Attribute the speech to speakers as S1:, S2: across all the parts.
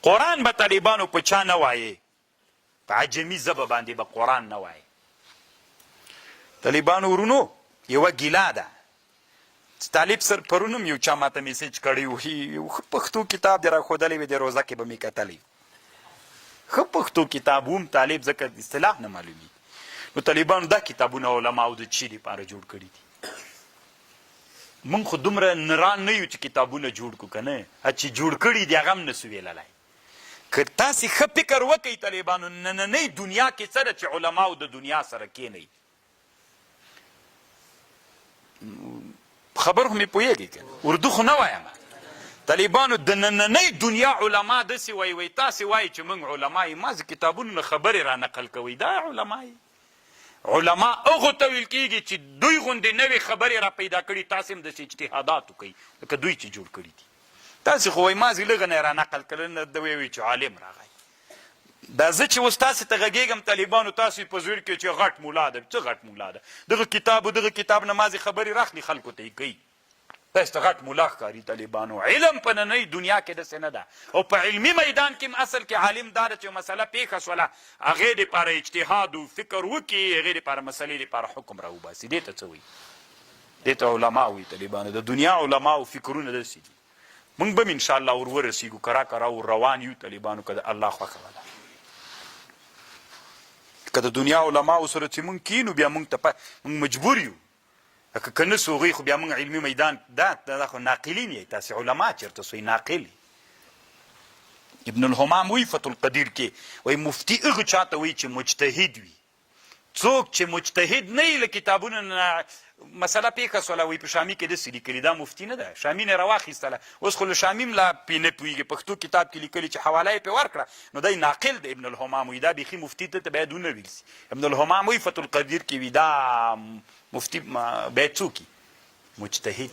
S1: قرآن به طالبانو په چا نه وایي، په عجمي ژبه باندې به قرآن نه وایي. طالبانو ورونو یوه ګیله ده، طالب سر پرون هم یو چا ماته میسیج کړی و، یو ښه پښتو کتاب دې راښودلی وی، د روزه کې به مې کتلی، ښه پښتو کتاب وم، طالب ځکه اصطلاح نه معلومي. نو طالبانو دا کتابونه علماو د چی دپاره جوړ کړي دي؟ موږ خو دومره نران نه یو چې کتابونه جوړ کړو که نه، چې جوړ کړي دي هغه هم نسو ویللی. که تاسې ښه فکر وکئ طالبانو، نننۍ دنیا کې څه ده چې علماو د دنیا سره کښېنئ، خبر خو مې پوهېږي که اردو خو نه وایم. طالبانو د نننۍ دنیا علما داسې وایي، تاسې وایي چې موږ علما یې، ما زه کتابونو نه خبرې را نقل کوئ، دا علما یې. علما هغو ته ویل کېږي چې دوی غوندې نوې خبرې را پیدا کړي، تاسې هم داسې اجتهادات وکئ لکه دوی چې جوړ کړي دي. تاسې خو وایي ما زه لږه نه را نقل کړل، نه ده وایي چې عالم راغی. دا زه چې اوس تاسې ته غږېږم طالبانو، تاسې په زړه کې چې غټ مولا ده، څه غټ مولا ده؟ دغه کتاب و دغه کتاب نه مازې خبرې راخلي خلکو ته یې کوي، تاسې ته غټ مولا ښکاري. طالبانو علم په نننۍ دنیا کې داسې نه ده، او په علمي میدان کې هم اصل کې عالم دا ده چې مسله پیښه شوله، هغې دپاره اجتهاد و فکر وکړي، هغې دپاره مسلې دپاره حکم را وباسي. دې ته څه وایي؟ دې ته علما وایي. طالبانو د دنیا علما او فکرونه داسې دي. موږ به هم انشاءالله ور ورسېږو، کرا کرا ور روان یو طالبانو، که د الله خوښه وله. که د دنیا علماو سره چې موږ کینو بیا موږ ته موږ مجبور یو، که نه سو هغوی خو بیا موږ علمي میدان دا خو ناقلین یې، تاسې علما چېرته سوی ناقل. ابن الحمام وی فتح القدیر کې وایي مفتي هغه چاته وایي چې مجتهد وي. څوک چې مجتهد نه وي له کتابونو نه مسله پیښه سوله، وایي په شامي کې داسې لیکلي، دا مفتي نه ده، شامي نه یې راواخیستله. اوس خو له شامي هم لا پې نه پوهېږي، پښتو کتاب کې لیکلي چې حواله یې پرې ورکړه، نو دی ناقل دی. ابن الحمام وایي دا بیخي مفتي ته باید ونه ویل سي. ابن الحمام وایي فتح القدیر کې وي دا مفتي باید څوک مجتهد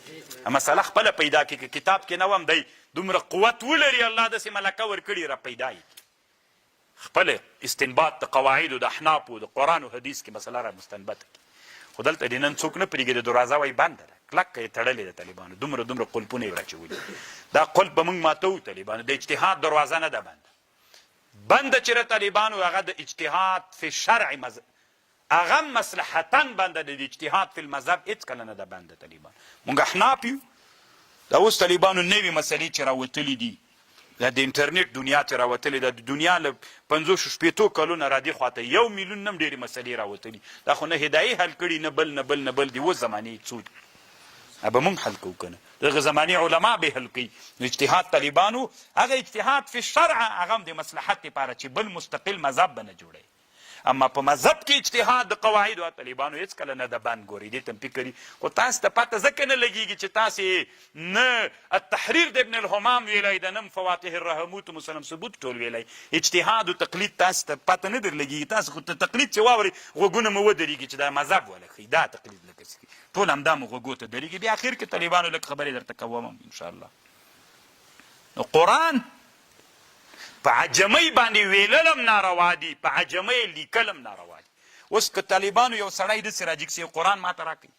S1: مسله خپله پیدا کړي، که کتاب کې نه وم دی دومره قوت ولري الله داسې ملکه ورکړي را پیدا یې خپل استنباط د قواعدو د احنافو د قرآن و حدیث کې مسله را مستنبط کړي. خو دلته دې نن څوک نه پرېږدي، دروازه وایي بنده ده، کلکه یې تړلې ده طالبانو، دومره دومره قلفونه یې راچولي. دا قلف به موږ ماتوو طالبانو، د اجتهاد دروازه نه ده بنده. بنده چې د طالبانو هغه د اجتهاد فی شرع هغه مصلحتا بنده د اجتهاد فی المذهب هېڅکله نه ده بنده. طالبان موږ احناف یو. دا اوس طالبانو نوې مسلې چې راوتلي دي، دا د انټرنیټ دنیا چې راوتلې ده، د دنیا له 50-60 کلونه را دې خواته 1 میلیون نه هم ډېرې مسلې راوتلي. دا خو نه هدایي حل کړي، نه بل نه بل نه بل د اوس زمانې څو دي، به موږ حل کوو که نه، دغه زمانې علما به حل کوي. نو اجتهاد طالبانو هغه اجتهاد فی الشرع هغه هم د مصلحت دپاره چې بل مستقل مذهب به نه جوړوي. اما په مذهب کې اجتهاد د قواعدو طالبانو هېڅکله نه ده بند. ګورئ دې ته هم فکر خو تاسو ته پته ځکه نه لګېږي چې تاسې نه التحریر د ابن الحمام ویلی ده، نه فواتح الرحموت مسلم ثبوت ټول ویلی. اجتهاد و تقلید تاسو ته پته نه در لګېږي، تاسو خو تقلید چې واورئ غوږونه مو ودرېږي چې دا مذهب وله ښي، دا تقلید لکه ټول همدا مو غوږو ته درېږي. بیا اخر کې طالبانو لږ خبرې درته کوم انشاءالله. نو قرآن په عجمۍ باندې ویلل هم ناروا دي، په عجمۍ لیکل هم ناروا دي. اوس که طالبانو یو سړی داسې راجګ سي قرآن ماته راکړي،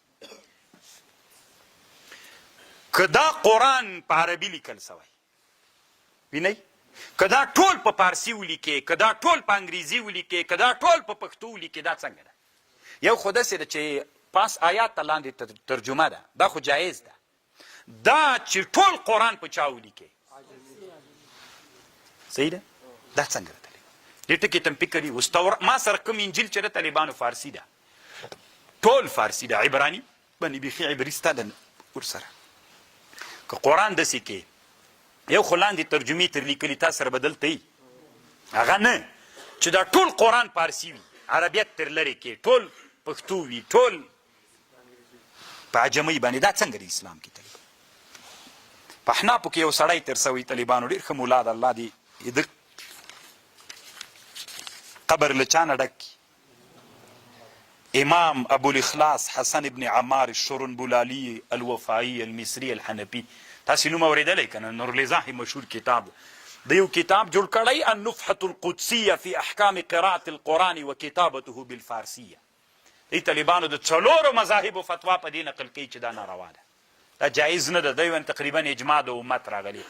S1: که دا قرآن په عربي لیکل سوی وینئ، که دا ټول په پارسي ولیکې، که دا ټول په انګریزي ولیکې، که دا ټول په پښتو ولیکې، دا څنګه ده؟ یو خو داسې ده چې پاس آیات ته لاندې ترجمه ده، دا خو جایز ده. دا چې ټول قرآن په چا ولیکې صحیح ده؟ دا څنګه ده؟ دې ټکي ته هم فکر وي. اوس ما سره کوم انجیل چې د طالبانو فارسي ده، ټول فارسي ده، عبراني باندې بیخي عبري سته ده ورسره. که قرآن داسې کې یو خو لاندې ترجمې تر لیکلي تا سره به دلته وي، هغه نه چې دا ټول قرآن فارسي وي، عربیت تر لرې کې ټول پښتو وي، ټول په عجمۍ باندې. دا څنګه د اسلام کې طالبان؟ په احنافو کې یو سړی تر سوی طالبانو، ډېر ښه مولا ده، الله دې د قبر له چا نه ډک کي. امام ابو الاخلاص حسن ابن عمار الشرنبلالي الوفائي المصري الحنفي، تاسې نوم اورېدلی که نه؟ نورالزاحي مشهور کتاب د یو کتاب جوړ کړی النفحة القدسية في احکام قراءة القرآن وکتابته بالفارسية. دې طالبانو د 4 مذاهبو فتوا په دې نقل کوي چې دا ناروا ده، دا جایز نه ده. دوی تقریبا اجماع د امت راغلی.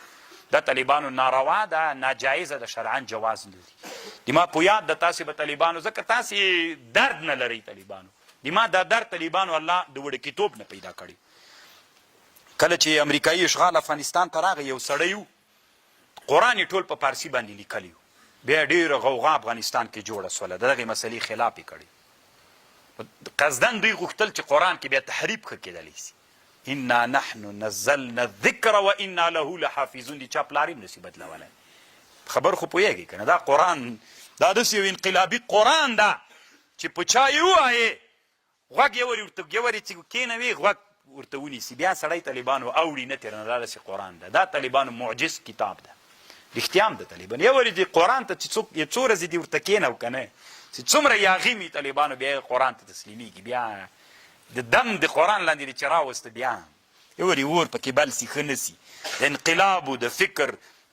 S1: دا طالبانو ناروا ده، ناجایزه ده، شرعاً جواز لري. د ما په یاد د تاسې به طالبانو ځکه تاسې درد نه لرئ طالبانو، د ما دا درد طالبانو الله د وړکیتوب نه پیدا کړی. کله چې امریکایي اشغال افغانستان ته راغی یو سړی و قرآن یې ټول په فارسي باندې لیکلی و، بیا ډېره غوغا افغانستان کې جوړه سوله، د دغې مسلې خلاف یې کړی. قصدن دوی غوښتل چې قرآن کې بیا تحریف ښه کېدلی سي. انا نحن نزلنا الذکر و انا له لحافظون. د چا پلار یې نسي بدلولی. خبر خو پوهېږي که نه، دا قرآن دا داسې یو انقلابي قرآن ده چې په چا یې ووایې غوږ یې ورې چې کېنوي غوږ ورته ونیسي، بیا سړی طالبانو اوړي نه تېره نه. دا داسې قرآن ده، دا طالبانو معجز کتاب ده، رښتیا هم د طالبان. یو ورې دې قرآن ته چې څوک څو ورځې دې ورته کېنو که نه، چې څومره یاغیم وي طالبانو بیا قرآن ته تسلیمیږي، بیا د دم د قرآن لاندې دې چې راوسته بیا یو ورې اور پکې بل سي ښه نه سي، د انقلاب و د فکر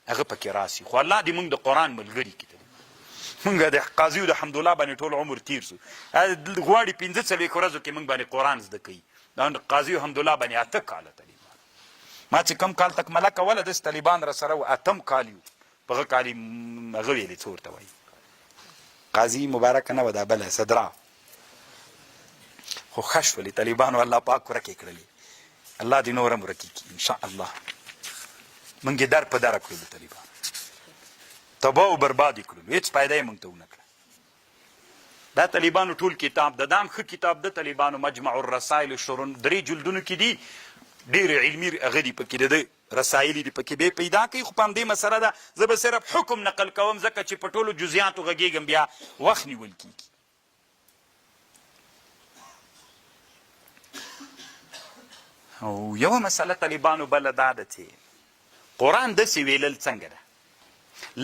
S1: هغه پکې راسي. خو الله دې موږ د قرآن ملګري کړي. موږ د قاضیو د حمدالله باندې ټول عمر تیر سو، غواړي 45 ورځو کې موږ باندې قرآن زده کوي. دا قاضیو حمدالله باندې 8 کاله طالبان، ما چې کم کال تکمله کوله داسې طالبان را سره و 8 کال یو، په هغه کال یې هغه ویلې څه ورته وایي قاضي مبارکه نه وه دا بله صدرا، خو ښه شولې طالبانو الله پاک ورکې کړلې. الله دې نور هم ورکې کړي انشاءالله. موږ یې در په دره کړلو طالبانو، تباه و برباد یې کړلو، هېڅ فایده یې موږ ته ونه کړه. دا طالبانو ټول کتاب ده، دا هم ښه کتاب ده طالبانو، مجمع الرسایل شرون 3 جلدونو کې دي، ډېر علمي هغه دي پکې، د ده رسایل دي پکې بیا پیدا کوي. خو په همدې مسله ده زه به صرف حکم نقل کوم ځکه چې په ټولو جزیاتو غږېږم بیا وخت نیول کېږي. او یوه مسله طالبانو بله دا ده چې قرآن داسې ویلل څنګه ده،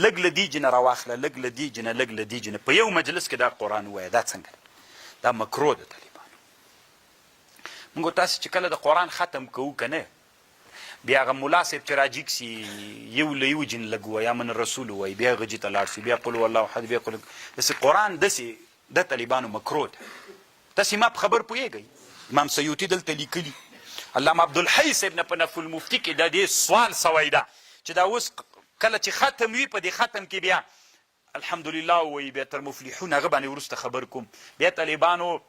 S1: لږ له دې جنه راواخله، لږ له دې جنه، لږ له دې جنه، په یو مجلس کې دا قرآن ووایه، دا څنګه ده؟ دا مکروه ده طالبانو. موږ تاسې چې کله د قرآن ختم کوو که نه، بیا هغه ملا صاحب چې راجیګ سي یو له یو جن لږ ووایي، یا من رسول ووایي، بیا غجي ته لاړ سي، بیا قل هو الله احد، بیا قل داسې قرآن داسې د طالبانو مکروه ده. تاسې ما په خبر پوهېږئ، امام سیوطي دلته لیکلي، علامه عبدالحی صاحب نه په نفع المفتي کې د دې سوال سوی ده چې دا اوس کله چې ختم وي په دې ختم کې بیا الحمدلله ووایي، بیا تر مفلحون هغه باندې وروسته خبر کوم، بیا طالبانو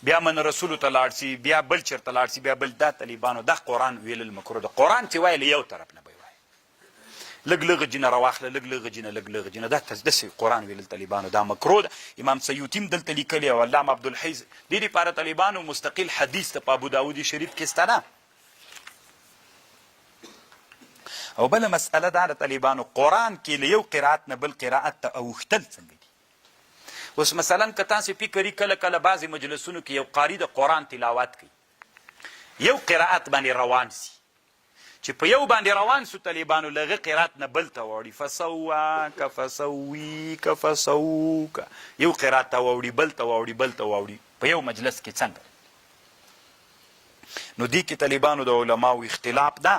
S1: بیا من رسولو ته لاړ سي، بیا بل چېرته لاړ سي، بیا بل. دا طالبانو دا قرآن ویلل مکروه ده. قرآن چې وایي له یو طرف نه به یې وایي، لږ لږ جنه راواخله، لږ لږ جنه، لږ لږ جنه، دا داسې قرآن ویلل طالبانو دا مکروه ده. امام سیوطي هم دلته لیکلی او علامه عبدالحی دې دپاره طالبانو مستقل حدیث ته په ابوداود شریف کې سته نه. او بله مسئله دا د طالبانو قرآن کې له یو قرائت نه بل قرائت ته اوښتل څنګه دي. اوس مثلا که تاسې فکر کله کله بعضې مجلسونو کې یو قاري د قرآن تلاوت کوي، یو قرائت باندې روان سي، چې په یو باندې روان سو طالبانو له هغه قرائت نه بل ته واوړي، فسواک فسویک فسوک، یو قرائت ته واوړي، بل ته واوړي، بل ته واوړي، په یو مجلس کې څنګه؟ نو دې کې طالبانو د علماو اختلاف ده.